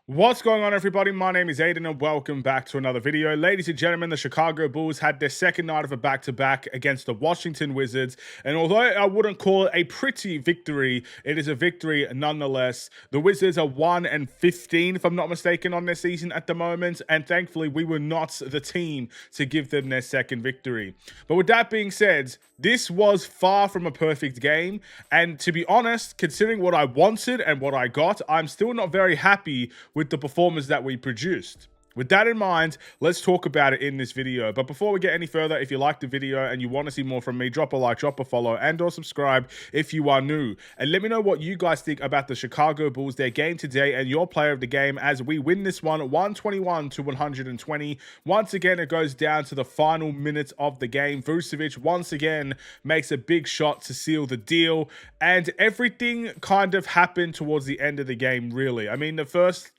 What's going on, everybody? My name is Aiden and welcome back to another video. Ladies and gentlemen, the Chicago Bulls had their second night of a back-to-back against the Washington Wizards, and although I wouldn't call it a pretty victory, it is a victory nonetheless. The Wizards are 1-15, if I'm not mistaken, on their season at the moment, and thankfully we were not the team to give them their second victory. But with that being said, this was far from a perfect game, and to be honest, considering what I wanted and what I got, I'm still not very happy with the performance that we produced. With that in mind, let's talk about it in this video. But before we get any further, if you liked the video and you want to see more from me, drop a like, drop a follow, and or subscribe if you are new. And let me know what you guys think about the Chicago Bulls, their game today, and your player of the game as we win this one 121-120. Once again, it goes down to the final minutes of the game. Vucevic once again makes a big shot to seal the deal. And everything kind of happened towards the end of the game, really. I mean, the first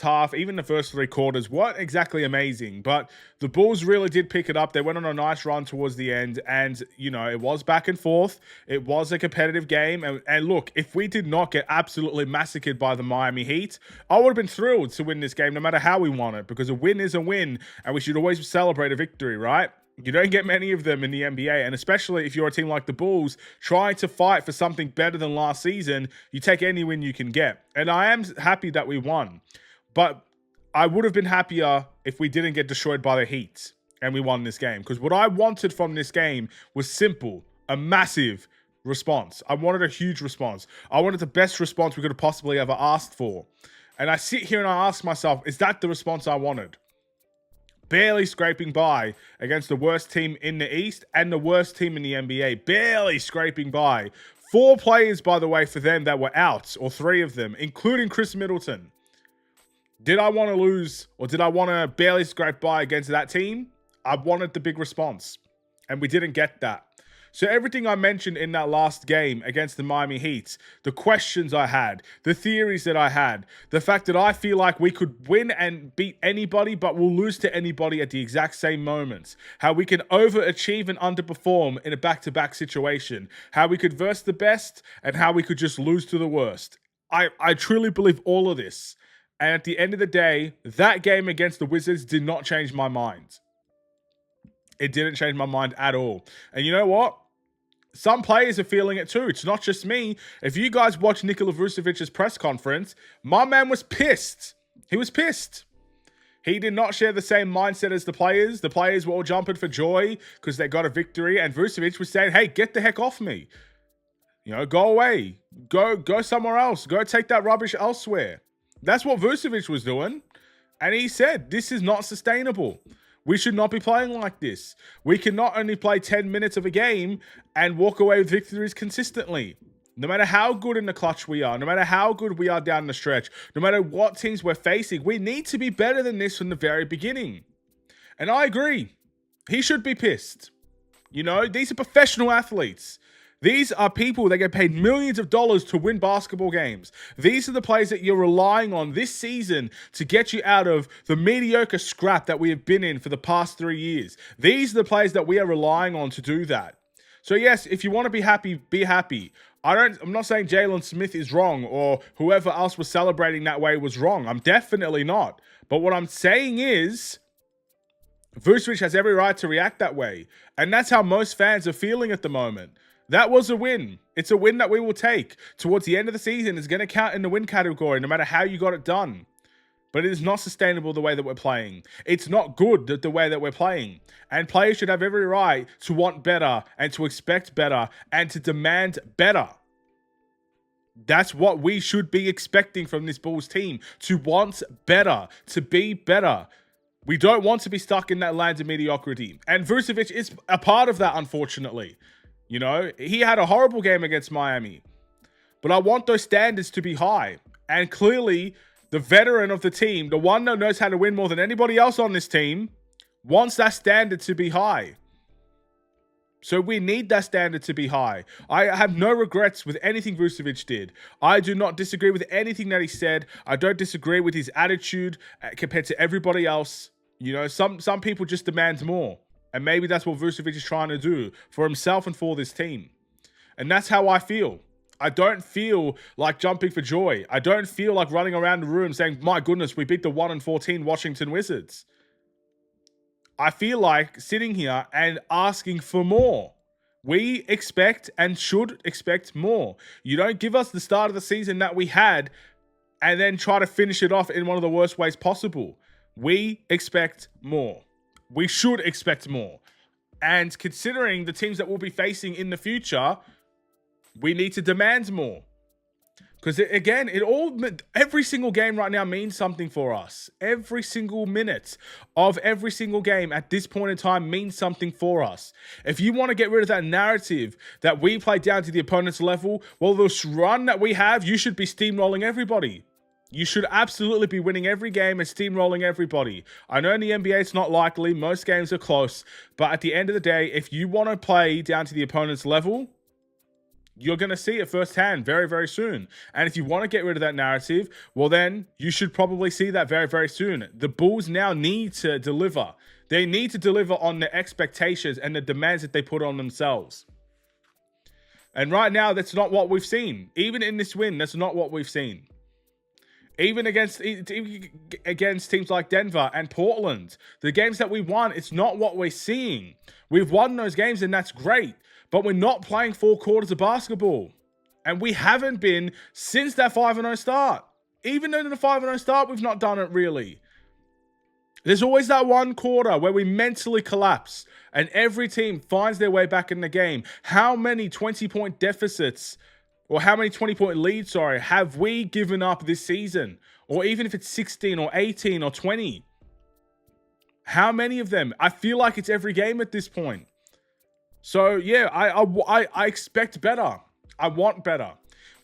half, even the first three quarters, weren't exactly amazing, but the Bulls really did pick it up. They went on a nice run towards the end, and, it was back and forth. It was a competitive game, and look, if we did not get absolutely massacred by the Miami Heat, I would have been thrilled to win this game, no matter how we won it, because a win is a win, and we should always celebrate a victory, right? You don't get many of them in the NBA, and especially if you're a team like the Bulls trying to fight for something better than last season, you take any win you can get. And I am happy that we won, but I would have been happier if we didn't get destroyed by the Heat and we won this game, because what I wanted from this game was simple: a massive response. I wanted a huge response. I wanted the best response we could have possibly ever asked for. And I sit here and I ask myself, is that the response I wanted? Barely scraping by against the worst team in the East and the worst team in the NBA. Barely scraping by. 4 players, by the way, for them that were out, or 3 of them, including Chris Middleton. Did I want to lose, or did I want to barely scrape by against that team? I wanted the big response, and we didn't get that. So everything I mentioned in that last game against the Miami Heat, the questions I had, the theories that I had, the fact that I feel like we could win and beat anybody, but we'll lose to anybody at the exact same moments, how we can overachieve and underperform in a back-to-back situation, how we could verse the best, and how we could just lose to the worst. I truly believe all of this. And at the end of the day, that game against the Wizards did not change my mind. It didn't change my mind at all. And you know what? Some players are feeling it too. It's not just me. If you guys watch Nikola Vucevic's press conference, my man was pissed. He was pissed. He did not share the same mindset as the players. The players were all jumping for joy because they got a victory. And Vucevic was saying, hey, get the heck off me. Go away. Go somewhere else. Go take that rubbish elsewhere. That's what Vucevic was doing. And he said, this is not sustainable. We should not be playing like this. We can not only play 10 minutes of a game and walk away with victories consistently. No matter how good in the clutch we are, no matter how good we are down the stretch, no matter what teams we're facing, we need to be better than this from the very beginning. And I agree. He should be pissed. These are professional athletes. These are people that get paid millions of dollars to win basketball games. These are the players that you're relying on this season to get you out of the mediocre scrap that we have been in for the past 3 years. These are the players that we are relying on to do that. So yes, if you want to be happy, be happy. I'm not saying Jalen Smith is wrong or whoever else was celebrating that way was wrong. I'm definitely not. But what I'm saying is, Vucevic has every right to react that way. And that's how most fans are feeling at the moment. That was a win. It's a win that we will take. Towards the end of the season, it's going to count in the win category, no matter how you got it done. But it is not sustainable the way that we're playing. It's not good the way that we're playing. And players should have every right to want better and to expect better and to demand better. That's what we should be expecting from this Bulls team. To want better. To be better. We don't want to be stuck in that land of mediocrity. And Vucevic is a part of that, unfortunately. He had a horrible game against Miami. But I want those standards to be high. And clearly, the veteran of the team, the one that knows how to win more than anybody else on this team, wants that standard to be high. So we need that standard to be high. I have no regrets with anything Vucevic did. I do not disagree with anything that he said. I don't disagree with his attitude compared to everybody else. Some people just demand more. And maybe that's what Vucevic is trying to do for himself and for this team. And that's how I feel. I don't feel like jumping for joy. I don't feel like running around the room saying, my goodness, we beat the 1-14 Washington Wizards. I feel like sitting here and asking for more. We expect and should expect more. You don't give us the start of the season that we had and then try to finish it off in one of the worst ways possible. We expect more. We should expect more. And considering the teams that we'll be facing in the future, we need to demand more. Because again, every single game right now means something for us. Every single minute of every single game at this point in time means something for us. If you want to get rid of that narrative that we play down to the opponent's level, well, this run that we have, you should be steamrolling everybody. You should absolutely be winning every game and steamrolling everybody. I know in the NBA it's not likely. Most games are close. But at the end of the day, if you want to play down to the opponent's level, you're going to see it firsthand very, very soon. And if you want to get rid of that narrative, well, then you should probably see that very, very soon. The Bulls now need to deliver. They need to deliver on the expectations and the demands that they put on themselves. And right now, that's not what we've seen. Even in this win, that's not what we've seen. Even against teams like Denver and Portland, the games that we won, it's not what we're seeing. We've won those games and that's great, but we're not playing 4 quarters of basketball. And we haven't been since that 5-0 start. Even in the 5-0 start, we've not done it really. There's always that one quarter where we mentally collapse and every team finds their way back in the game. How many 20-point deficits or how many 20-point leads, have we given up this season? Or even if it's 16 or 18 or 20. How many of them? I feel like it's every game at this point. So, yeah, I expect better. I want better.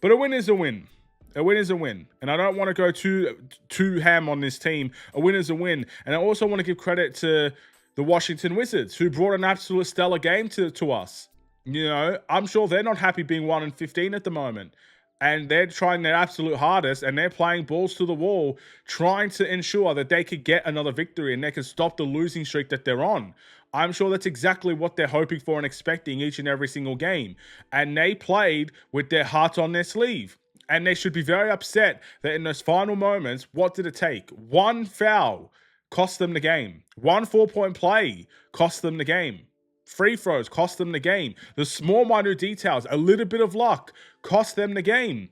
But a win is a win. A win is a win. And I don't want to go too ham on this team. A win is a win. And I also want to give credit to the Washington Wizards, who brought an absolute stellar game to us. You know, I'm sure they're not happy being 1-15 at the moment. And they're trying their absolute hardest and they're playing balls to the wall, trying to ensure that they could get another victory and they can stop the losing streak that they're on. I'm sure that's exactly what they're hoping for and expecting each and every single game. And they played with their hearts on their sleeve. And they should be very upset that in those final moments, what did it take? One foul cost them the game. 1 4-point play cost them the game. Free throws cost them the game. The small, minute details, a little bit of luck, cost them the game.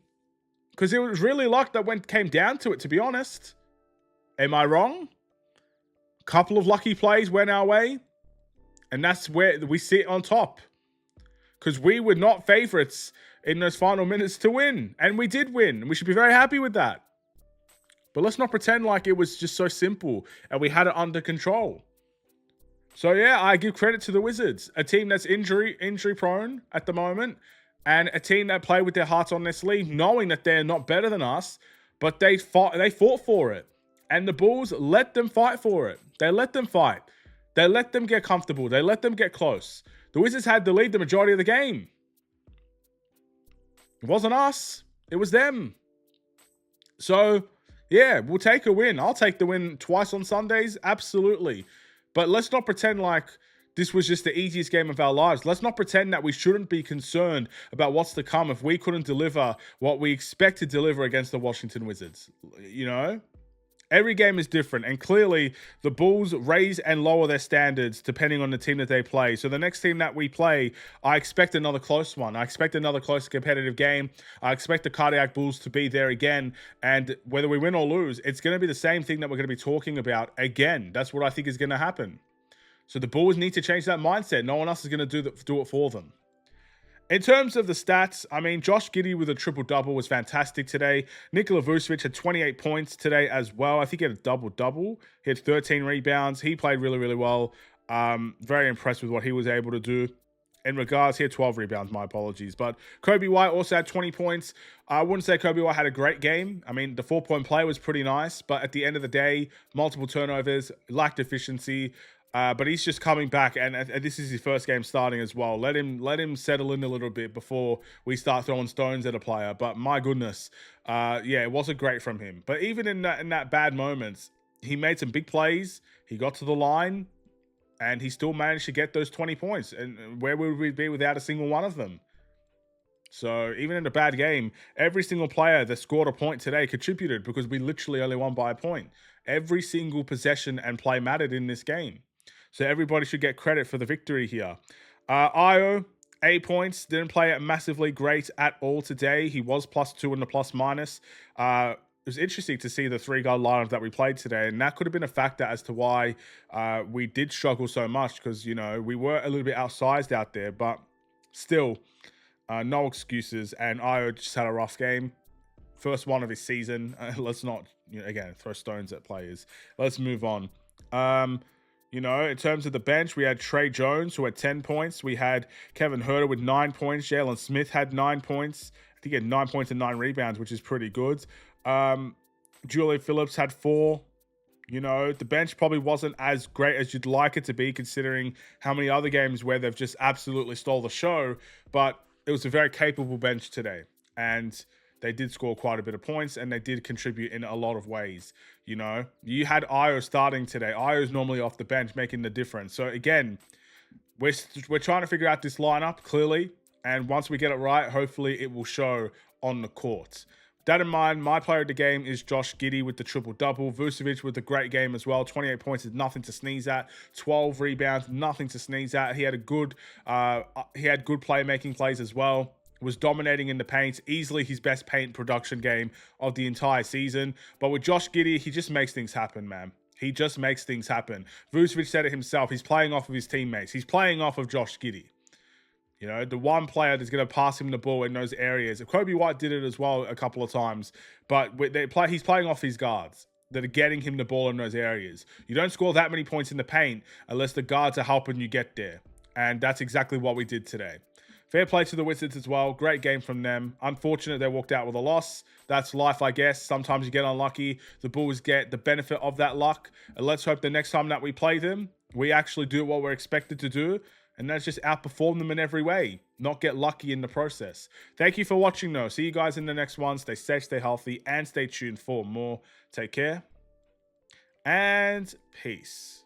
Because it was really luck that came down to it, to be honest. Am I wrong? A couple of lucky plays went our way. And that's where we sit on top. Because we were not favorites in those final minutes to win. And we did win. And we should be very happy with that. But let's not pretend like it was just so simple and we had it under control. So, yeah, I give credit to the Wizards, a team that's injury prone at the moment, and a team that play with their hearts on their sleeve, knowing that they're not better than us, but they fought for it. And the Bulls let them fight for it. They let them fight. They let them get comfortable. They let them get close. The Wizards had to lead the majority of the game. It wasn't us. It was them. So, yeah, we'll take a win. I'll take the win twice on Sundays. Absolutely. But let's not pretend like this was just the easiest game of our lives. Let's not pretend that we shouldn't be concerned about what's to come if we couldn't deliver what we expect to deliver against the Washington Wizards. You know? Every game is different, and clearly the Bulls raise and lower their standards depending on the team that they play. So the next team that we play, I expect another close one. I expect another close competitive game. I expect the Cardiac Bulls to be there again, and whether we win or lose, it's going to be the same thing that we're going to be talking about again. That's what I think is going to happen. So the Bulls need to change that mindset. No one else is going to do it for them. In terms of the stats, I mean, Josh Giddey with a triple-double was fantastic today. Nikola Vucevic had 28 points today as well. I think he had a double-double. He had 13 rebounds. He played really, really well. Very impressed with what he was able to do. In regards, he had 12 rebounds, my apologies. But Kobe White also had 20 points. I wouldn't say Kobe White had a great game. I mean, the 4-point play was pretty nice. But at the end of the day, multiple turnovers, lacked efficiency. But he's just coming back, and this is his first game starting as well. Let him settle in a little bit before we start throwing stones at a player. But my goodness, yeah, it wasn't great from him. But even in that bad moments, he made some big plays. He got to the line, and he still managed to get those 20 points. And where would we be without a single one of them? So even in a bad game, every single player that scored a point today contributed because we literally only won by a point. Every single possession and play mattered in this game. So everybody should get credit for the victory here. Io, 8 points. Didn't play it massively great at all today. He was +2 in the plus minus. It was interesting to see the 3-guard lineup that we played today, and that could have been a factor as to why we did struggle so much because, you know, we were a little bit outsized out there, but still, no excuses. And Io just had a rough game. First one of his season. Let's not, you know, again, throw stones at players. Let's move on. You know, in terms of the bench, we had Trey Jones, who had 10 points. We had Kevin Huerter with 9 points. Jalen Smith had 9 points. I think he had 9 points and 9 rebounds, which is pretty good. Julian Phillips had 4. You know, the bench probably wasn't as great as you'd like it to be, considering how many other games where they've just absolutely stole the show. But it was a very capable bench today. And they did score quite a bit of points, and they did contribute in a lot of ways. You know, you had Io starting today. Io's normally off the bench, making the difference. So again, we're trying to figure out this lineup clearly, and once we get it right, hopefully it will show on the court. That in mind, my player of the game is Josh Giddey with the triple-double. Vucevic with a great game as well. 28 points is nothing to sneeze at. 12 rebounds, nothing to sneeze at. He had good playmaking plays as well. Was dominating in the paint, easily his best paint production game of the entire season. But with Josh Giddey, he just makes things happen, man. He just makes things happen. Vucevic said it himself. He's playing off of his teammates. He's playing off of Josh Giddey. You know, the one player that's going to pass him the ball in those areas. Kobe White did it as well a couple of times. But he's playing off his guards that are getting him the ball in those areas. You don't score that many points in the paint unless the guards are helping you get there. And that's exactly what we did today. Fair play to the Wizards as well. Great game from them. Unfortunate they walked out with a loss. That's life, I guess. Sometimes you get unlucky. The Bulls get the benefit of that luck. And let's hope the next time that we play them, we actually do what we're expected to do. And that's just outperform them in every way. Not get lucky in the process. Thank you for watching, though. See you guys in the next one. Stay safe, stay healthy, and stay tuned for more. Take care. And peace.